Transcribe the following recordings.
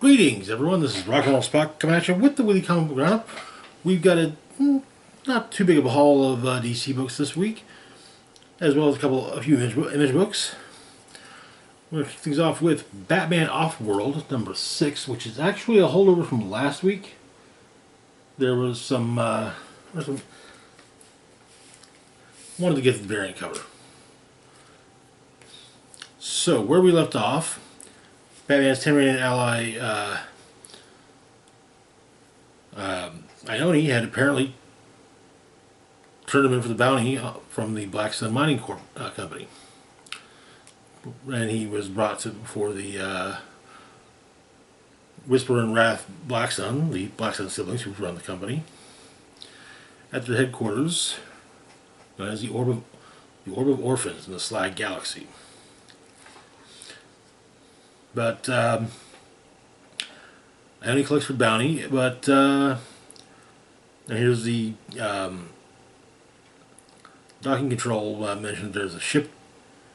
Greetings, everyone. This is Rock and Roll Spock coming at you with the Weekly Comic Book Roundup. We've got a not too big of a haul of DC books this week, as well as a few image books. We're going to kick things off with Batman Offworld number 6, which is actually a holdover from last week. There was some wanted to get the variant cover. So where we left off, Batman's Tamrielian ally Ione had apparently turned him in for the bounty from the Black Sun Mining Company. And he was brought before the Whisper and Wrath Black Sun, the Black Sun siblings who run the company, at their headquarters, known as the Orb of Orphans in the Slag Galaxy. But Ione collects for bounty, but now here's the docking control mentioned there's a ship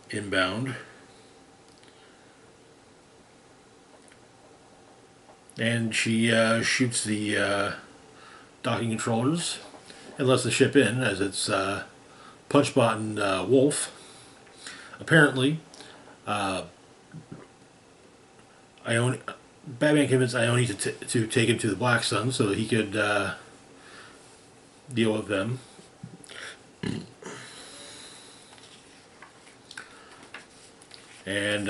inbound. And she shoots the docking controllers and lets the ship in as it's Punchbot and Wolf. Apparently, Batman convinced Ione to take him to the Black Sun so that he could deal with them. And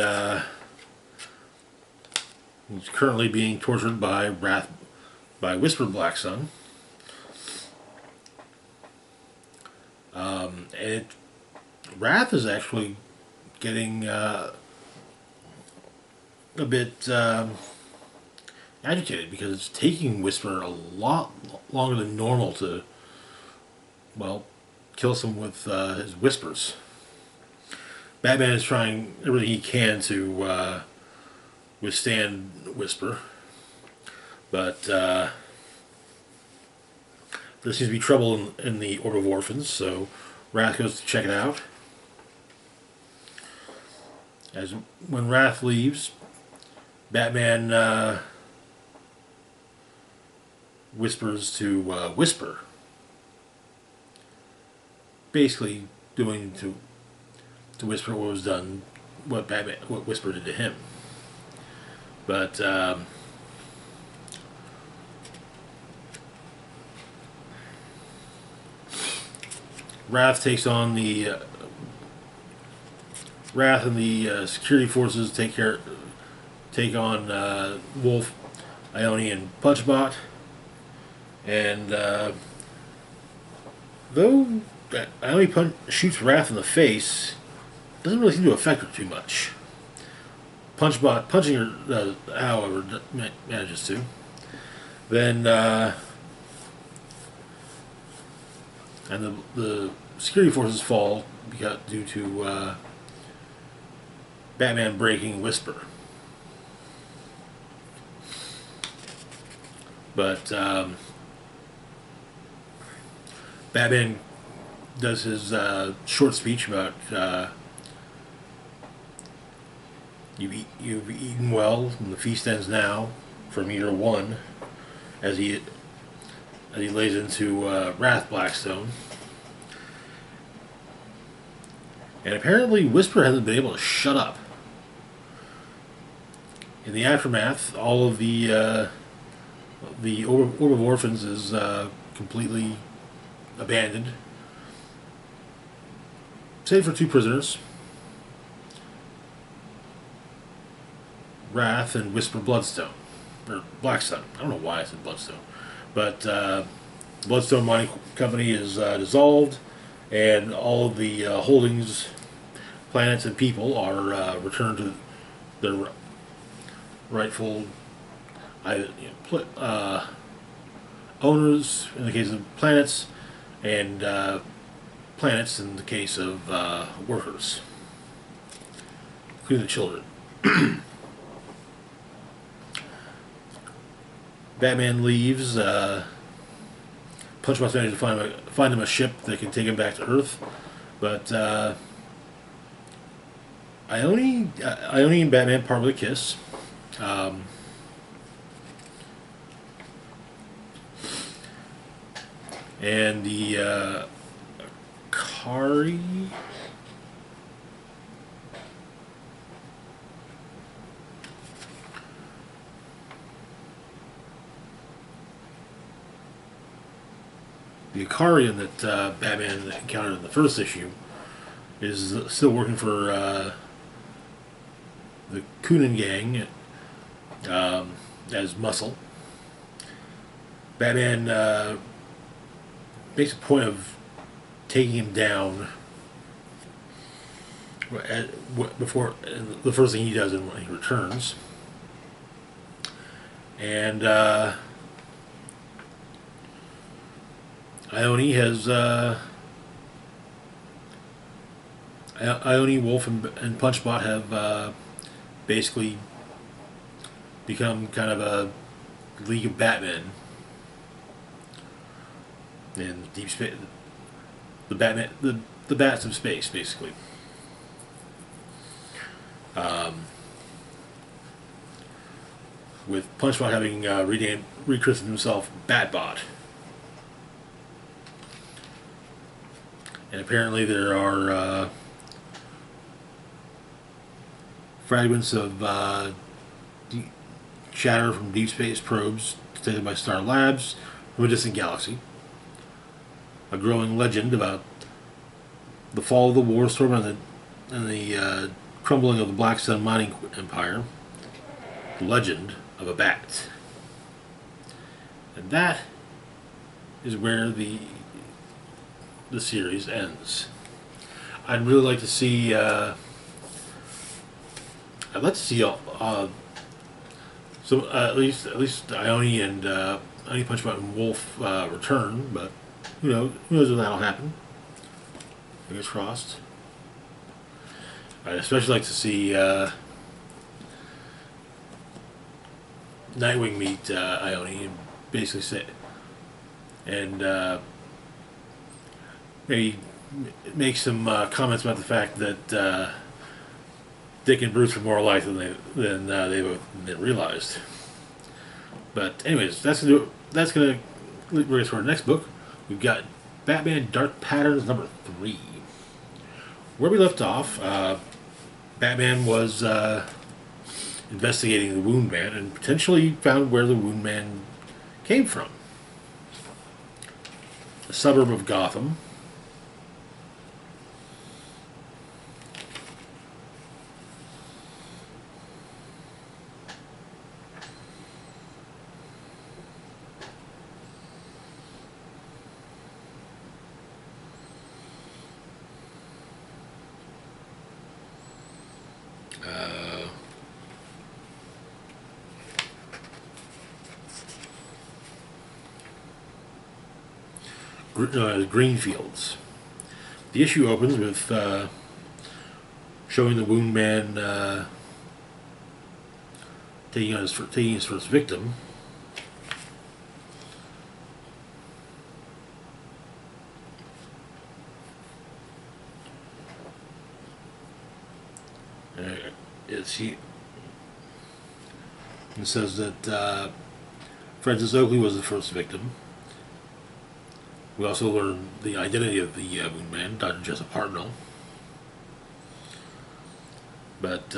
he's currently being tortured by Whisper Black Sun. And Wrath is actually getting a bit agitated because it's taking Whisper a lot longer than normal to, well, kill someone with his whispers. Batman is trying everything he can to withstand Whisper, but there seems to be trouble in the Orb of Orphans, so Wrath goes to check it out. When Wrath leaves, Batman whispers to Whisper, basically doing to Whisper what was done, what Whisper did to him. But Wrath takes on the Wrath and the security forces take on Wolf, Ione, and Punchbot. And though Ione shoots Wrath in the face, doesn't really seem to affect her too much. Punchbot punching her, however, manages to. Then and the security forces fall due to Batman breaking Whisper. But Batman does his short speech about you've eaten well, and the feast ends now for Meter 1, as he lays into Wrath Blackstone. And apparently Whisper hasn't been able to shut up. In the aftermath, all of the Orb of Orphans is completely abandoned, save for 2 prisoners, Wrath and Whisper Bloodstone, or Black Sun. I don't know why I said Bloodstone, but Bloodstone Mining Company is dissolved, and all of the holdings, planets, and people are returned to their rightful owners in the case of planets, and planets in the case of workers, including the children. Batman leaves. Punchbot's managed to find him a ship that can take him back to Earth, but Ione and Batman part with a kiss. and the Akari. The Ikarian that Batman encountered in the first issue is still working for the Coonan gang as Muscle. Batman makes a point of taking him down before the first thing he does when he returns. And Ione has Ione, Wolf, and Punchbot have basically become kind of a League of Batman in deep space, the Batman, the bats of space, basically. With Punchbot having rechristened himself Batbot. And apparently there are fragments of shatter from deep space probes detected by Star Labs from a distant galaxy. A growing legend about the fall of the War Storm and the crumbling of the Black Sun mining empire. The legend of a bat. And that is where the series ends. I'd really like to see I'd like to see so at least Ione and Ione, Punchbot, and Wolf return, but who knows when that'll happen. Fingers crossed. I'd especially like to see Nightwing meet Ione and basically say, and maybe make some comments about the fact that Dick and Bruce were more alike than they both realized. But anyways, that's gonna bring us to our next book. We've got Batman Dark Patterns number 3. Where we left off, Batman was investigating the Wound Man and potentially found where the Wound Man came from. A suburb of Gotham. Greenfields. The issue opens with showing the Wound Man taking his first victim. It says that Francis Oakley was the first victim. We also learn the identity of the Wound Man, Dr. Jessup Hartnell. But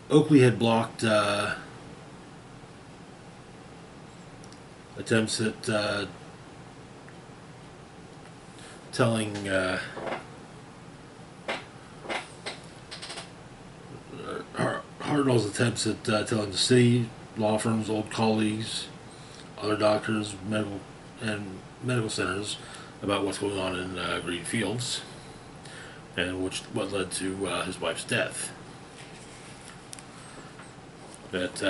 Oakley had blocked attempts at telling Hartnell's attempts at telling the city, law firms, old colleagues, other doctors, medical centers about what's going on in Green Fields, and what led to his wife's death. But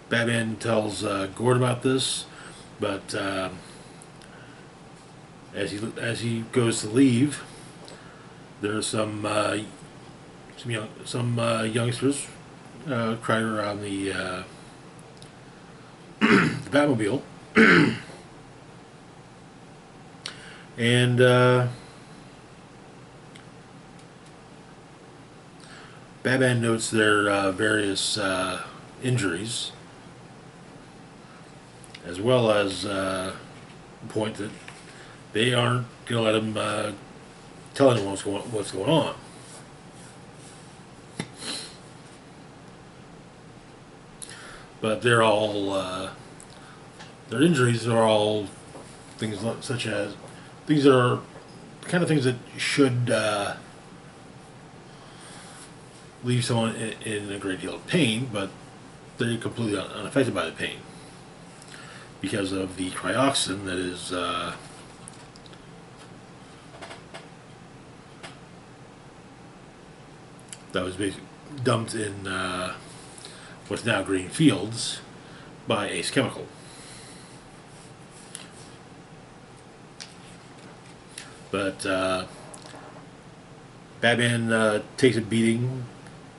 Batman tells Gordon about this, but as he goes to leave, there's some youngsters crying around the Batmobile, and Batman notes their various injuries, as well as point that they aren't going to let him tell anyone what's going on. But they're all their injuries are all things such as things that are kind of things that should leave someone in a great deal of pain, but they're completely unaffected by the pain because of the cryoxin that is that was basically dumped in what's now Green Fields by Ace Chemical. But Batman takes a beating,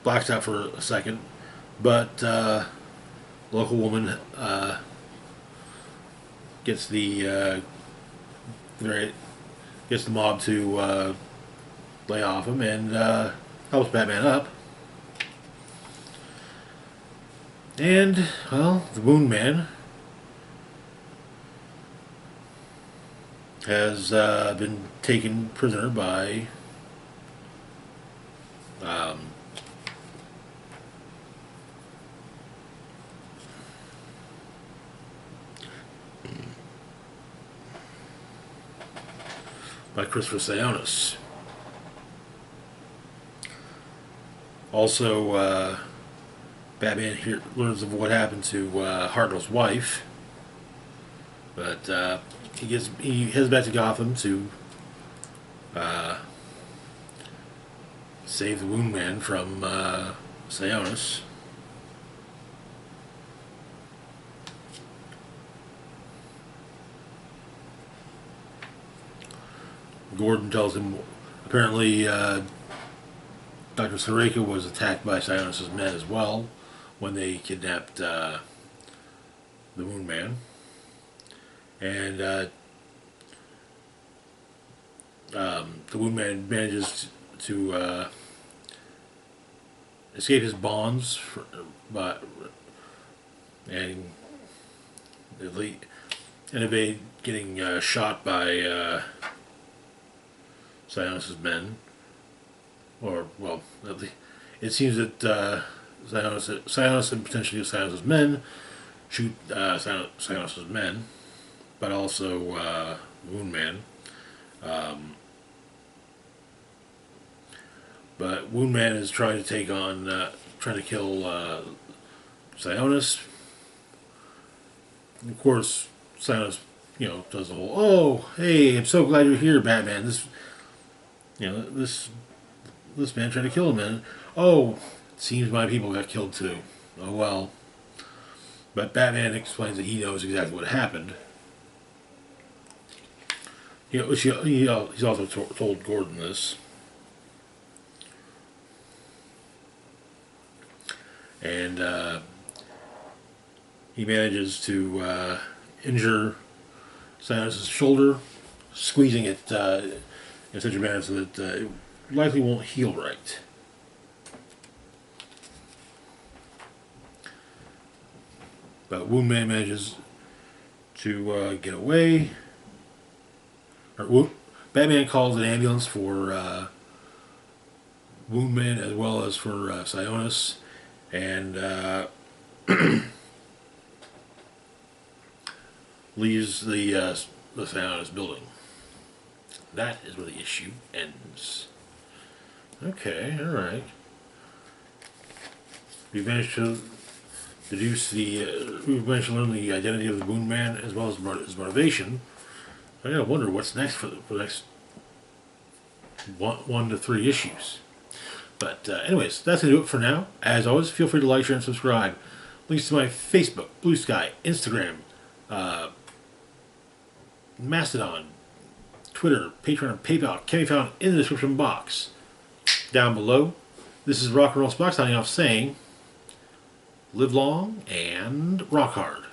blacks out for a second, but the local woman gets the mob to lay off him and helps Batman up. And, well, the Moon Man has been taken prisoner by Christopher Sionis. Also, Batman here learns of what happened to Hartnell's wife, but he heads back to Gotham to save the Wound Man from Sionis. Gordon tells him apparently Dr. Sareka was attacked by Sionis' men as well when they kidnapped the Moon Man. And the Moon Man manages to escape his bonds and evade getting shot by Sionis' men. Or, well, it seems that Sionis and potentially Sionis' men shoot Sionis' men, but also Moon Man. But Moon Man is trying to trying to kill Sionis. And of course, Sionis, does the whole, "Oh, hey, I'm so glad you're here, Batman. This man tried to kill him, and oh, it seems my people got killed too. Oh well." But Batman explains that he knows exactly what happened. He's also told Gordon this. And he manages to injure Sionis' shoulder, squeezing it in such a manner so that it likely won't heal right. But Wound Man manages to get away. Batman calls an ambulance for Wound Man as well as for Sionis, and leaves the Sionis building. That is where the issue ends. Okay, alright. We managed to deduce we managed to learn the identity of the Moon Man as well as his motivation. I gotta wonder what's next for the next 1 to 3 issues. But anyways, that's gonna do it for now. As always, feel free to like, share, and subscribe. Links to my Facebook, Blue Sky, Instagram, Mastodon, Twitter, Patreon, and PayPal can be found in the description box down below. This is Rock and Roll Spock signing off saying, live long and rock hard.